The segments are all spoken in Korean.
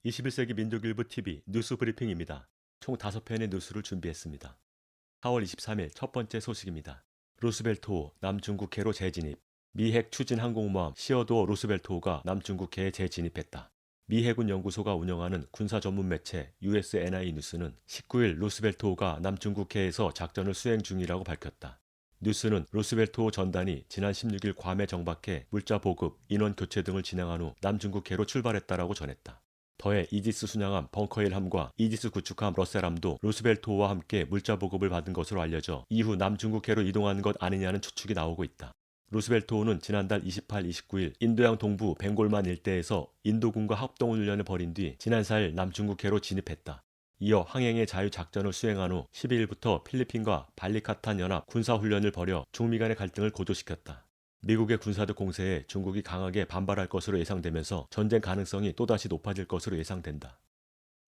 21세기 민족일보 TV 뉴스 브리핑입니다. 총 5편의 뉴스를 준비했습니다. 4월 23일 첫 번째 소식입니다. 루스벨트호 남중국해로 재진입. 미 핵 추진 항공모함 시어도어 루스벨트호가 남중국해에 재진입했다. 미 해군 연구소가 운영하는 군사 전문 매체 USNI 뉴스는 19일 루스벨트호가 남중국해에서 작전을 수행 중이라고 밝혔다. 뉴스는 루스벨트호 전단이 지난 16일 괌에 정박해 물자 보급, 인원 교체 등을 진행한 후 남중국해로 출발했다라고 전했다. 더해 이지스 순양함 벙커1함과 이지스 구축함 러셀함도 루스벨트호와 함께 물자 보급을 받은 것으로 알려져 이후 남중국해로 이동한 것 아니냐는 추측이 나오고 있다. 루스벨트호는 지난달 28, 29일 인도양 동부 벵골만 일대에서 인도군과 합동훈련을 벌인 뒤 지난 4일 남중국해로 진입했다. 이어 항행의 자유 작전을 수행한 후 12일부터 필리핀과 발리카탄 연합 군사훈련을 벌여 중미 간의 갈등을 고조시켰다. 미국의 군사적 공세에 중국이 강하게 반발할 것으로 예상되면서 전쟁 가능성이 또다시 높아질 것으로 예상된다.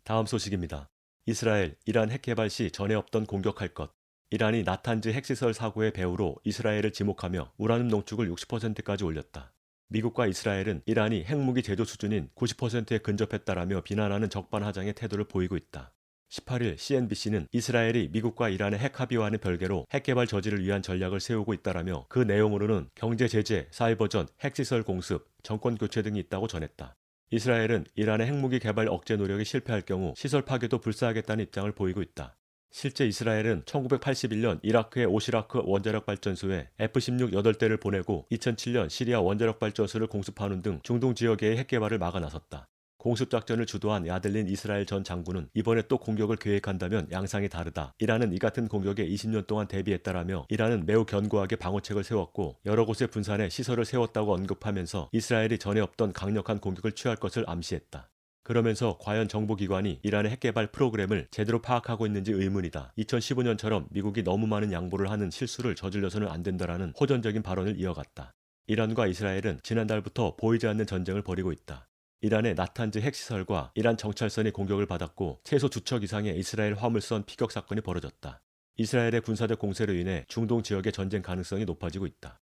다음 소식입니다. 이스라엘, 이란 핵 개발 시 전에 없던 공격할 것. 이란이 나탄즈 핵시설 사고의 배후로 이스라엘을 지목하며 우라늄 농축을 60%까지 올렸다. 미국과 이스라엘은 이란이 핵무기 제조 수준인 90%에 근접했다라며 비난하는 적반하장의 태도를 보이고 있다. 18일 CNBC는 이스라엘이 미국과 이란의 핵 합의와는 별개로 핵 개발 저지를 위한 전략을 세우고 있다라며 그 내용으로는 경제 제재, 사이버전, 핵시설 공습, 정권 교체 등이 있다고 전했다. 이스라엘은 이란의 핵무기 개발 억제 노력이 실패할 경우 시설 파괴도 불사하겠다는 입장을 보이고 있다. 실제 이스라엘은 1981년 이라크의 오시라크 원자력 발전소에 F-16 8대를 보내고 2007년 시리아 원자력 발전소를 공습하는 등 중동 지역의 핵 개발을 막아 나섰다. 공습작전을 주도한 야들린 이스라엘 전 장군은 이번에 또 공격을 계획한다면 양상이 다르다. 이란은 이 같은 공격에 20년 동안 대비했다라며 이란은 매우 견고하게 방어책을 세웠고 여러 곳에 분산해 시설을 세웠다고 언급하면서 이스라엘이 전에 없던 강력한 공격을 취할 것을 암시했다. 그러면서 과연 정보기관이 이란의 핵개발 프로그램을 제대로 파악하고 있는지 의문이다. 2015년처럼 미국이 너무 많은 양보를 하는 실수를 저질러서는 안 된다라는 호전적인 발언을 이어갔다. 이란과 이스라엘은 지난달부터 보이지 않는 전쟁을 벌이고 있다. 이란의 나탄즈 핵시설과 이란 정찰선이 공격을 받았고 최소 2척 이상의 이스라엘 화물선 피격 사건이 벌어졌다. 이스라엘의 군사적 공세로 인해 중동 지역의 전쟁 가능성이 높아지고 있다.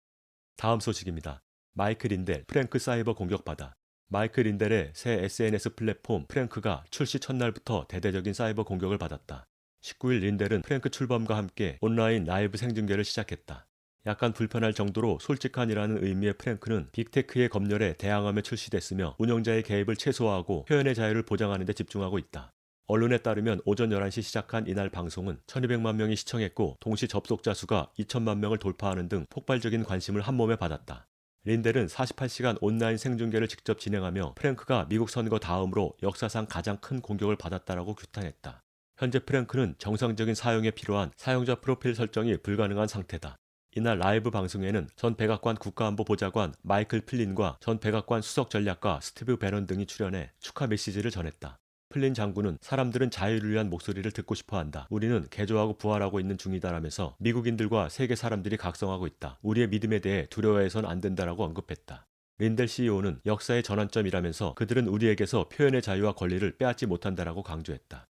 다음 소식입니다. 마이크 린델 프랭크 사이버 공격받아. 마이크 린델의 새 SNS 플랫폼 프랭크가 출시 첫날부터 대대적인 사이버 공격을 받았다. 19일 린델은 프랭크 출범과 함께 온라인 라이브 생중계를 시작했다. 약간 불편할 정도로 솔직한이라는 의미의 프랭크는 빅테크의 검열에 대항하며 출시됐으며 운영자의 개입을 최소화하고 표현의 자유를 보장하는 데 집중하고 있다. 언론에 따르면 오전 11시 시작한 이날 방송은 1200만 명이 시청했고 동시 접속자 수가 2000만 명을 돌파하는 등 폭발적인 관심을 한몸에 받았다. 린델은 48시간 온라인 생중계를 직접 진행하며 프랭크가 미국 선거 다음으로 역사상 가장 큰 공격을 받았다라고 규탄했다. 현재 프랭크는 정상적인 사용에 필요한 사용자 프로필 설정이 불가능한 상태다. 이날 라이브 방송에는 전 백악관 국가안보보좌관 마이클 플린과 전 백악관 수석전략가 스티브 배넌 등이 출연해 축하 메시지를 전했다. 플린 장군은 사람들은 자유를 위한 목소리를 듣고 싶어한다. 우리는 개조하고 부활하고 있는 중이다라면서 미국인들과 세계 사람들이 각성하고 있다. 우리의 믿음에 대해 두려워해선 안 된다라고 언급했다. 린델 CEO는 역사의 전환점이라면서 그들은 우리에게서 표현의 자유와 권리를 빼앗지 못한다라고 강조했다.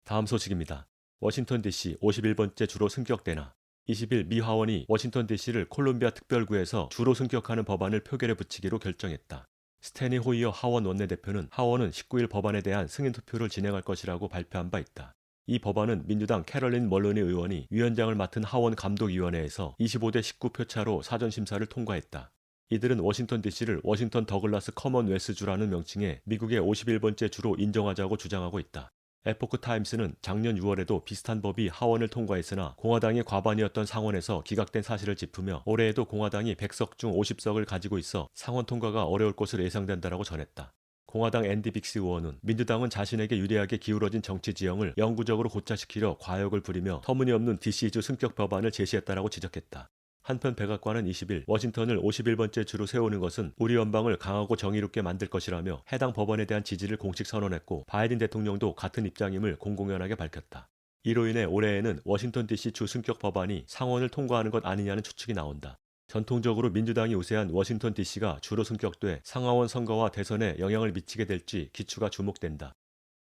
다음 소식입니다. 워싱턴 DC 51번째 주로 승격되나. 20일 미 하원이 워싱턴 DC를 콜롬비아 특별구에서 주로 승격하는 법안을 표결에 붙이기로 결정했다. 스테니 호이어 하원 원내대표는 하원은 19일 법안에 대한 승인 투표를 진행할 것이라고 발표한 바 있다. 이 법안은 민주당 캐럴린 멀로니 의원이 위원장을 맡은 하원 감독위원회에서 25대 19표 차로 사전심사를 통과했다. 이들은 워싱턴 DC를 워싱턴 더글라스 커먼웰스주라는 명칭의 미국의 51번째 주로 인정하자고 주장하고 있다. 에포크 타임스는 작년 6월에도 비슷한 법이 하원을 통과했으나 공화당이 과반이었던 상원에서 기각된 사실을 짚으며 올해에도 공화당이 100석 중 50석을 가지고 있어 상원 통과가 어려울 것으로 예상된다라고 전했다. 공화당 앤디 빅스 의원은 민주당은 자신에게 유리하게 기울어진 정치 지형을 영구적으로 고착시키려 과욕을 부리며 터무니없는 DC주 승격 법안을 제시했다라고 지적했다. 한편 백악관은 20일 워싱턴을 51번째 주로 세우는 것은 우리 연방을 강하고 정의롭게 만들 것이라며 해당 법안에 대한 지지를 공식 선언했고 바이든 대통령도 같은 입장임을 공공연하게 밝혔다. 이로 인해 올해에는 워싱턴 DC 주 승격 법안이 상원을 통과하는 것 아니냐는 추측이 나온다. 전통적으로 민주당이 우세한 워싱턴 DC가 주로 승격돼 상하원 선거와 대선에 영향을 미치게 될지 기추가 주목된다.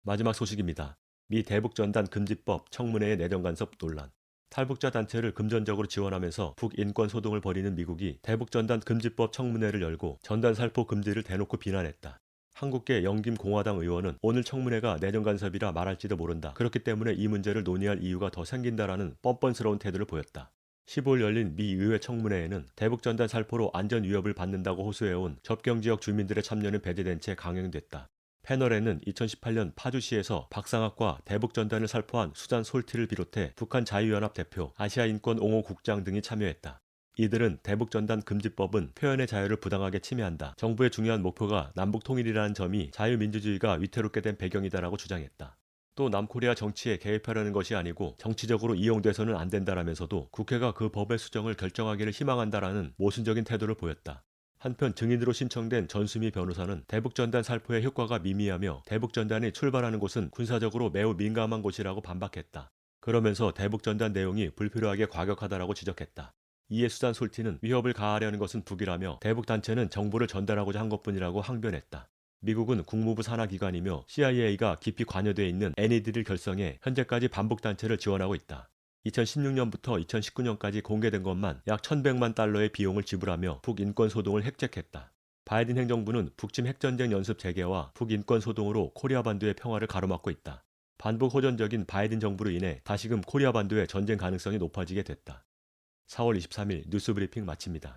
마지막 소식입니다. 미 대북전단 금지법 청문회의 내정 간섭 논란. 탈북자 단체를 금전적으로 지원하면서 북인권 소동을 벌이는 미국이 대북전단 금지법 청문회를 열고 전단 살포 금지를 대놓고 비난했다. 한국계 영김공화당 의원은 오늘 청문회가 내정 간섭이라 말할지도 모른다. 그렇기 때문에 이 문제를 논의할 이유가 더 생긴다라는 뻔뻔스러운 태도를 보였다. 15일 열린 미 의회 청문회에는 대북전단 살포로 안전 위협을 받는다고 호소해온 접경지역 주민들의 참여는 배제된 채 강행됐다. 패널에는 2018년 파주시에서 박상학과 대북전단을 살포한 수잔 솔티를 비롯해 북한 자유연합 대표, 아시아인권 옹호 국장 등이 참여했다. 이들은 대북전단 금지법은 표현의 자유를 부당하게 침해한다. 정부의 중요한 목표가 남북통일이라는 점이 자유민주주의가 위태롭게 된 배경이다라고 주장했다. 또 남코리아 정치에 개입하려는 것이 아니고 정치적으로 이용돼서는 안 된다라면서도 국회가 그 법의 수정을 결정하기를 희망한다라는 모순적인 태도를 보였다. 한편 증인으로 신청된 전수미 변호사는 대북전단 살포의 효과가 미미하며 대북전단이 출발하는 곳은 군사적으로 매우 민감한 곳이라고 반박했다. 그러면서 대북전단 내용이 불필요하게 과격하다라고 지적했다. 이에 수잔 솔티는 위협을 가하려는 것은 북이라며 대북단체는 정보를 전달하고자 한 것뿐이라고 항변했다. 미국은 국무부 산하기관이며 CIA가 깊이 관여되어 있는 NED를 결성해 현재까지 반북단체를 지원하고 있다. 2016년부터 2019년까지 공개된 것만 약 1,100만 달러의 비용을 지불하며 북인권 소동을 획책했다. 바이든 행정부는 북침 핵전쟁 연습 재개와 북인권 소동으로 코리아 반도의 평화를 가로막고 있다. 반북 호전적인 바이든 정부로 인해 다시금 코리아 반도의 전쟁 가능성이 높아지게 됐다. 4월 23일 뉴스브리핑 마칩니다.